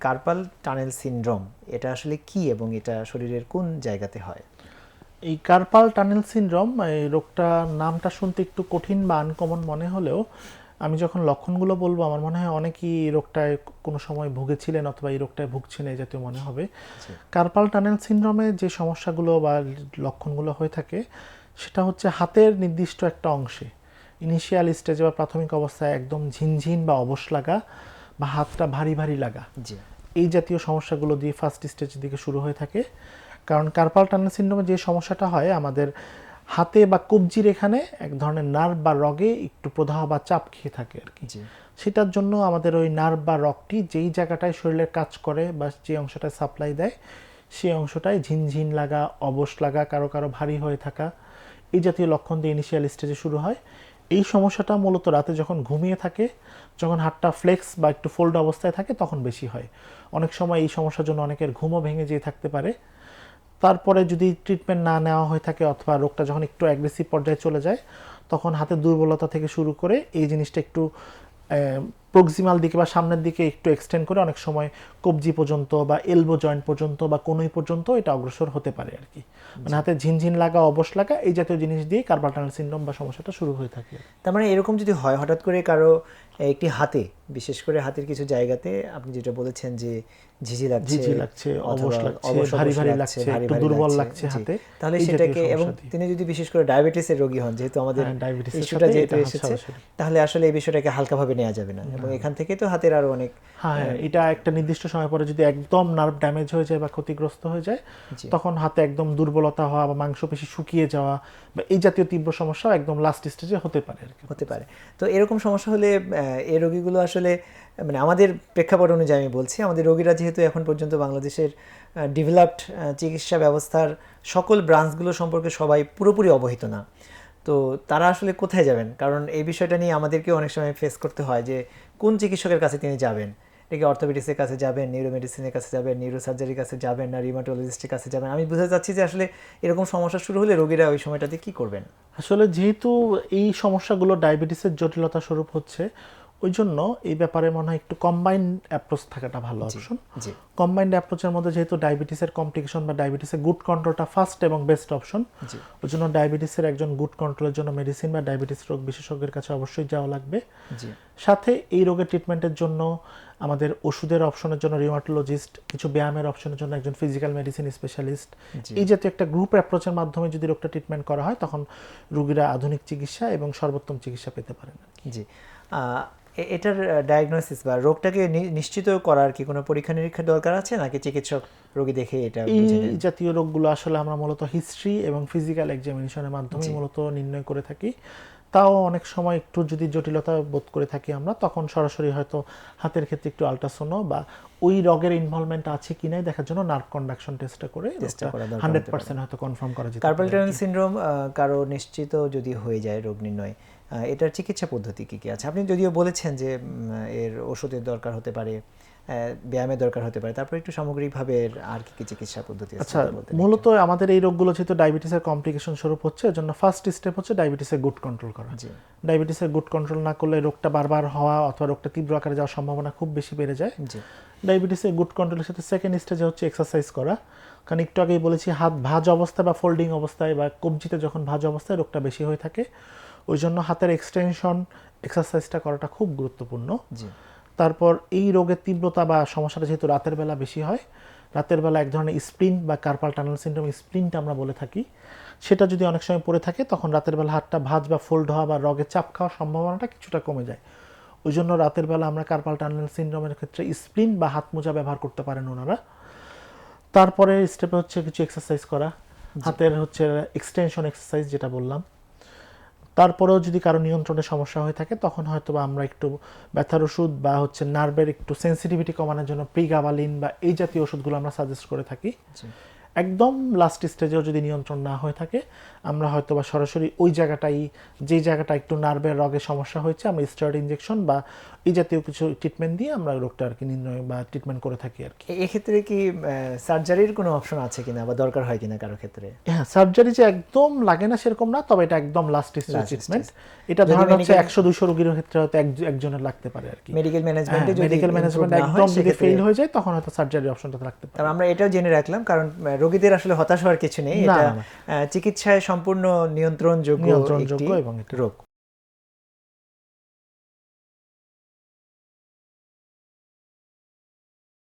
Carpal tunnel syndrome এটা আসলে কি এবং এটা শরীরের কোন জায়গাতে হয়? এই কার্পাল টানেল সিনড্রোম, এই রোগটা নামটা শুনতে একটু কঠিন বা আনকমন মনে হলেও আমি যখন লক্ষণগুলো বলবো আমার মনে হয় অনেকেই এই রোগটায় কোনো সময় ভুগেছিলেন অথবা এই রোগটায় ভুগছেন এই জাতীয় মনে হবে। কার্পাল টানেল সিনড্রোমে যে সমস্যাগুলো বা লক্ষণগুলো হয়ে থাকে সেটা হচ্ছে হাতের নির্দিষ্ট একটা অংশে ইনিশিয়াল স্টেজে বা প্রাথমিক অবস্থায় একদম ঝিনঝিন বা অবশ লাগা বা হাতটা ভারী ভারী লাগা, জি এই জাতীয় সমস্যাগুলো দিয়ে ফার্স্ট স্টেজের দিকে শুরু হয়ে থাকে। কারণ কার্পাল টানেল সিনড্রোমে যে সমস্যাটা হয় আমাদের হাতে বা কবজির এখানে এক ধরনের নার্ভ বা রগে একটু প্রদাহ বা চাপ খেয়ে থাকে আর কি। জি সেটার জন্য আমাদের ওই নার্ভ বা রগটি যেই জায়গাটায় শরীরের কাজ করে বা যে অংশটায় সাপ্লাই দেয় সেই অংশটায় ঝিনঝিন লাগা, অবশ লাগা, কারো কারো ভারী হয়ে থাকা, এই জাতীয় লক্ষণ দিয়ে ইনিশিয়াল স্টেজে শুরু হয়। এই সমস্যাটা মূলত রাতে যখন ঘুমিয়ে থাকে, যখন হাতটা ফ্লেক্স বা একটু ফোল্ড অবস্থায় থাকে তখন বেশি হয়। অনেক সময় এই সমস্যার জন্য অনেকের ঘুমও ভেঙে যেয়ে থাকতে পারে। তারপরে যদি ট্রিটমেন্ট না নেওয়া হয়ে থাকে অথবা রোগটা যখন একটু অ্যাগ্রেসিভ পর্যায়ে চলে যায় তখন হাতের দুর্বলতা থেকে শুরু করে এই জিনিসটা একটু প্রক্সিমাল দিকে বা সামনের দিকে একটু এক্সটেন্ড করে অনেক সময় কবজি পর্যন্ত বা এলবো জয়েন্ট পর্যন্ত বা কনুই পর্যন্ত এটা অগ্রসর হতে পারে আর কি। মানে হাতে ঝিনঝিন লাগা, অবশ লাগা, এই জাতীয় জিনিস দিয়ে কার্পাল টানেল সিনড্রোম বা সমস্যাটা শুরু হয়ে থাকে। তার মানে এরকম যদি হয় হঠাৎ করে কারো একটি হাতে, বিশেষ করে হাতের কিছু জায়গাতে আপনি যেটা বলেছেন যে ঝিঝি লাগছে ঝিঝি লাগছে, অথবা অবশ লাগছে, অবশ ভারী অবশ ভারী লাগছে, লাগছে, ভারী একটু ভারী দুর্বল লাগছে, লাগছে জি, হাতে, তাহলে এই জাতীয় সেটাকে, এবং সমস্যা দিয়ে। তিনি যদি বিশেষ করে ডায়াবেটিসের রোগী হন, যেহেতু আমাদের হ্যাঁ, ডায়াবেটিসের ইস্যুটা সাথে যেহেতু এটা হাত এসেছে, সরাসরি। তাহলে আসলে এই বিষয়টাকে হালকাভাবে নেওয়া যাবে না, এবং এখান থেকে তো হাতের আরো অনেক হ্যাঁ হ্যাঁ, এটা একটা নির্দিষ্ট সময় পরে যদি একদম নার্ভ ড্যামেজ হয়ে যায় বা ক্ষতিগ্রস্ত হয়ে যায় জি তখন হাতে একদম দুর্বলতা হওয়া বা মাংসপেশি শুকিয়ে যাওয়া বা এই জাতীয় তীব্র সমস্যা একদম লাস্ট স্টেজে হতে পারে আর কি। হতে পারে। তো এরকম সমস্যা হলে এই রোগীগুলো আসলে, মানে আমাদের প্রেক্ষাপট অনুযায়ী আমি বলছি, আমাদের রোগীরা যেহেতু এখন পর্যন্ত বাংলাদেশের ডেভেলপড চিকিৎসা ব্যবস্থার সকল ব্রাঞ্চগুলো সম্পর্কে সবাই পুরোপুরি অবহিত না, তো তারা আসলে কোথায় যাবেন? কারণ এই বিষয়টা নিয়ে আমাদেরকেও অনেক সময় ফেস করতে হয় যে কোন চিকিৎসকের কাছে তিনি যাবেন। এটাকে অর্থোপেডিক্সের কাছে যাবেন, নিউরোমেডিসিনের কাছে যাবেন, নিউরোসার্জারির কাছে যাবেন, না রিউমাটোলজিস্টের কাছে যাবেন? আমি বুঝতে চাচ্ছি যে আসলে এরকম সমস্যা শুরু হলে রোগীরা ওই সময়টাতে কী করবেন? আসলে যেহেতু এই সমস্যাগুলো ডায়াবেটিসের জটিলতা স্বরূপ হচ্ছে ওই জন্য এই ব্যাপারে মনে হয় একটু কম্বাইন্ড অ্যাপ্রোচ থাকাটা ভালো জি অপশন। জি কম্বাইন্ড অ্যাপ্রোচের মধ্যে যেহেতু ডায়াবেটিসের কমপ্লিকেশন বা ডায়াবেটিসের গুড কন্ট্রোলটা ফার্স্ট এবং বেস্ট অপশন, জি ওই জন্য ডায়াবেটিসের একজন গুড কন্ট্রোলের জন্য মেডিসিন বা ডায়াবেটিস রোগ বিশেষজ্ঞের কাছে অবশ্যই যাওয়া লাগবে। জি সাথে এই রোগের ট্রিটমেন্টের জন্য আমাদের ওষুধের অপশনের জন্য রিউমাটোলজিস্ট, কিছু ব্যায়ামের অপশনের জন্য একজন ফিজিক্যাল মেডিসিন স্পেশালিস্ট, জি এই জাতীয় একটা গ্রুপ অ্যাপ্রোচের মাধ্যমে যদি রোগটা ট্রিটমেন্ট করা হয় তখন রোগীরা আধুনিক চিকিৎসা এবং সর্বোত্তম চিকিৎসা পেতে পারেন। জি এটার ডায়াগনোসিস বা রোগটাকে নিশ্চিত করার কি কোনো পরীক্ষা নিরীক্ষার দরকার আছে, নাকি চিকিৎসক রোগী দেখে এটা এই বুঝে নেন? জাতীয় রোগগুলো আসলে আমরা মূলত হিস্ট্রি এবং ফিজিক্যাল এক্সামিনেশনের মাধ্যমে জি মূলত নির্ণয় করে থাকি। তাও অনেক সময় একটু যদি জটিলতা বোধ করে থাকি আমরা তখন সরাসরি হয়তো হাতের ক্ষেত্রে একটু আল্ট্রাসোনো বা ওই রগের ইনভলভমেন্ট আছে কি নাই দেখার জন্য নার্ভ কন্ডাকশন টেস্টটা করে চেষ্টা করা দরকার হতে পারে। 100% হয়তো কনফার্ম করা যেতে কার্পাল পারে। টানেল সিনড্রোম কারো নিশ্চিত যদি হয়ে যায় রোগ নির্ণয়, এটার চিকিৎসা পদ্ধতি কী কী আছে? আপনি যদিও বলেছেন যে এর ওষুধের দরকার হতে পারে, ব্যায়ামের দরকার হতে পারে, তারপর একটু সামগ্রিকভাবে এর আর কি কি চিকিৎসা পদ্ধতি আছে আচ্ছা, যদি বলতেন মূলত একটু। আমাদের এই রোগগুলো যেহেতু ডায়াবেটিসের কমপ্লিকেশন স্বরূপ হচ্ছে এর জন্য ফার্স্ট স্টেপ হচ্ছে ডায়াবেটিসের গুড কন্ট্রোল করা। জি ডায়াবেটিসের গুড কন্ট্রোল না করলে রোগটা বারবার হওয়া অথবা রোগটা তীব্র আকারে যাওয়ার সম্ভাবনা খুব বেশি বেড়ে যায়। জি ডায়াবেটিসের গুড কন্ট্রোলের সাথে সেকেন্ড স্টেজে হচ্ছে এক্সারসাইজ করা। কারণ একটু আগেই বলেছি হাত ভাঁজ অবস্থায় বা ফোল্ডিং অবস্থায় বা কবজিতে যখন ভাঁজ অবস্থায় রোগটা বেশি হয়ে থাকে, ওই জন্য হাতের এক্সটেনশন এক্সারসাইজটা করাটা খুব গুরুত্বপূর্ণ। জি তারপর এই রোগের তীব্রতা বা সমস্যাটা যেহেতু রাতের বেলা বেশি হয়, রাতের বেলা এক ধরনের স্প্লিন বা কার্পাল টানেল সিনড্রোম স্প্লিনটা আমরা বলে থাকি, সেটা যদি অনেক সময় পড়ে থাকে তখন রাতের বেলা হাতটা ভাঁজ বা ফোল্ড হওয়া বা রগে চাপ খাওয়ার সম্ভাবনাটা কিছুটা কমে যায়। ওই জন্য রাতের বেলা আমরা কার্পাল টানেল সিনড্রোমের ক্ষেত্রে স্প্লিন বা হাত মোজা ব্যবহার করতে পারেন ওনারা। তারপরে স্টেপে হচ্ছে কিছু এক্সারসাইজ করা, হাতের হচ্ছে এক্সটেনশন এক্সারসাইজ যেটা বললাম। তারপরেও যদি কারো নিয়ন্ত্রণে সমস্যা হয়ে থাকে তখন হয়তো বা আমরা একটু ব্যথার ওষুধ বা হচ্ছে নার্ভের একটু সেন্সিটিভিটি কমানোর জন্য প্রিগাবালিন বা এই জাতীয় ওষুধগুলো আমরা সাজেস্ট করে থাকি। জি একদম লাস্ট স্টেজেও যদি নিয়ন্ত্রণ না হয়ে থাকে আমরা হয়তো বা সরাসরি ওই জায়গাটাই, যে জায়গাটা একটু নার্ভের রগের সমস্যা হয়েছে, আমরা স্টেরয়েড ইনজেকশন বা এই জাতীয় কিছু ট্রিটমেন্ট দিয়ে আমরা রোগটা আর কি নির্ণয় বা ট্রিটমেন্ট করে থাকি আর কি। এক্ষেত্রে কি সার্জারির কোনো অপশন আছে কিনা বা দরকার হয় কিনা কারো ক্ষেত্রে? হ্যাঁ, সার্জারি যে একদম লাগে না সেরকম না, তবে এটা একদম last stage Last treatment. stage। এটা যদি ধরেন হচ্ছে medical- 100-200 রোগীর ক্ষেত্রে হয়তো একজনের লাগতে পারে আর কি। মেডিকেল ম্যানেজমেন্টে যদি মেডিকেল ম্যানেজমেন্ট improve না হয় একদম যদি সেক্ষেত্রে- ফেল হয়ে যায় তখন হয়তো সার্জারি অপশনটা লাগতে পারে। তবে আমরা এটাও জেনে রাখলাম, কারণ রোগীদের আসলে হতাশ হওয়ার কিছু নেই, না, এটা না, চিকিৎসায় সম্পূর্ণ নিয়ন্ত্রণযোগ্য নিয়ন্ত্রণযোগ্য একটি এবং এটা রোগ।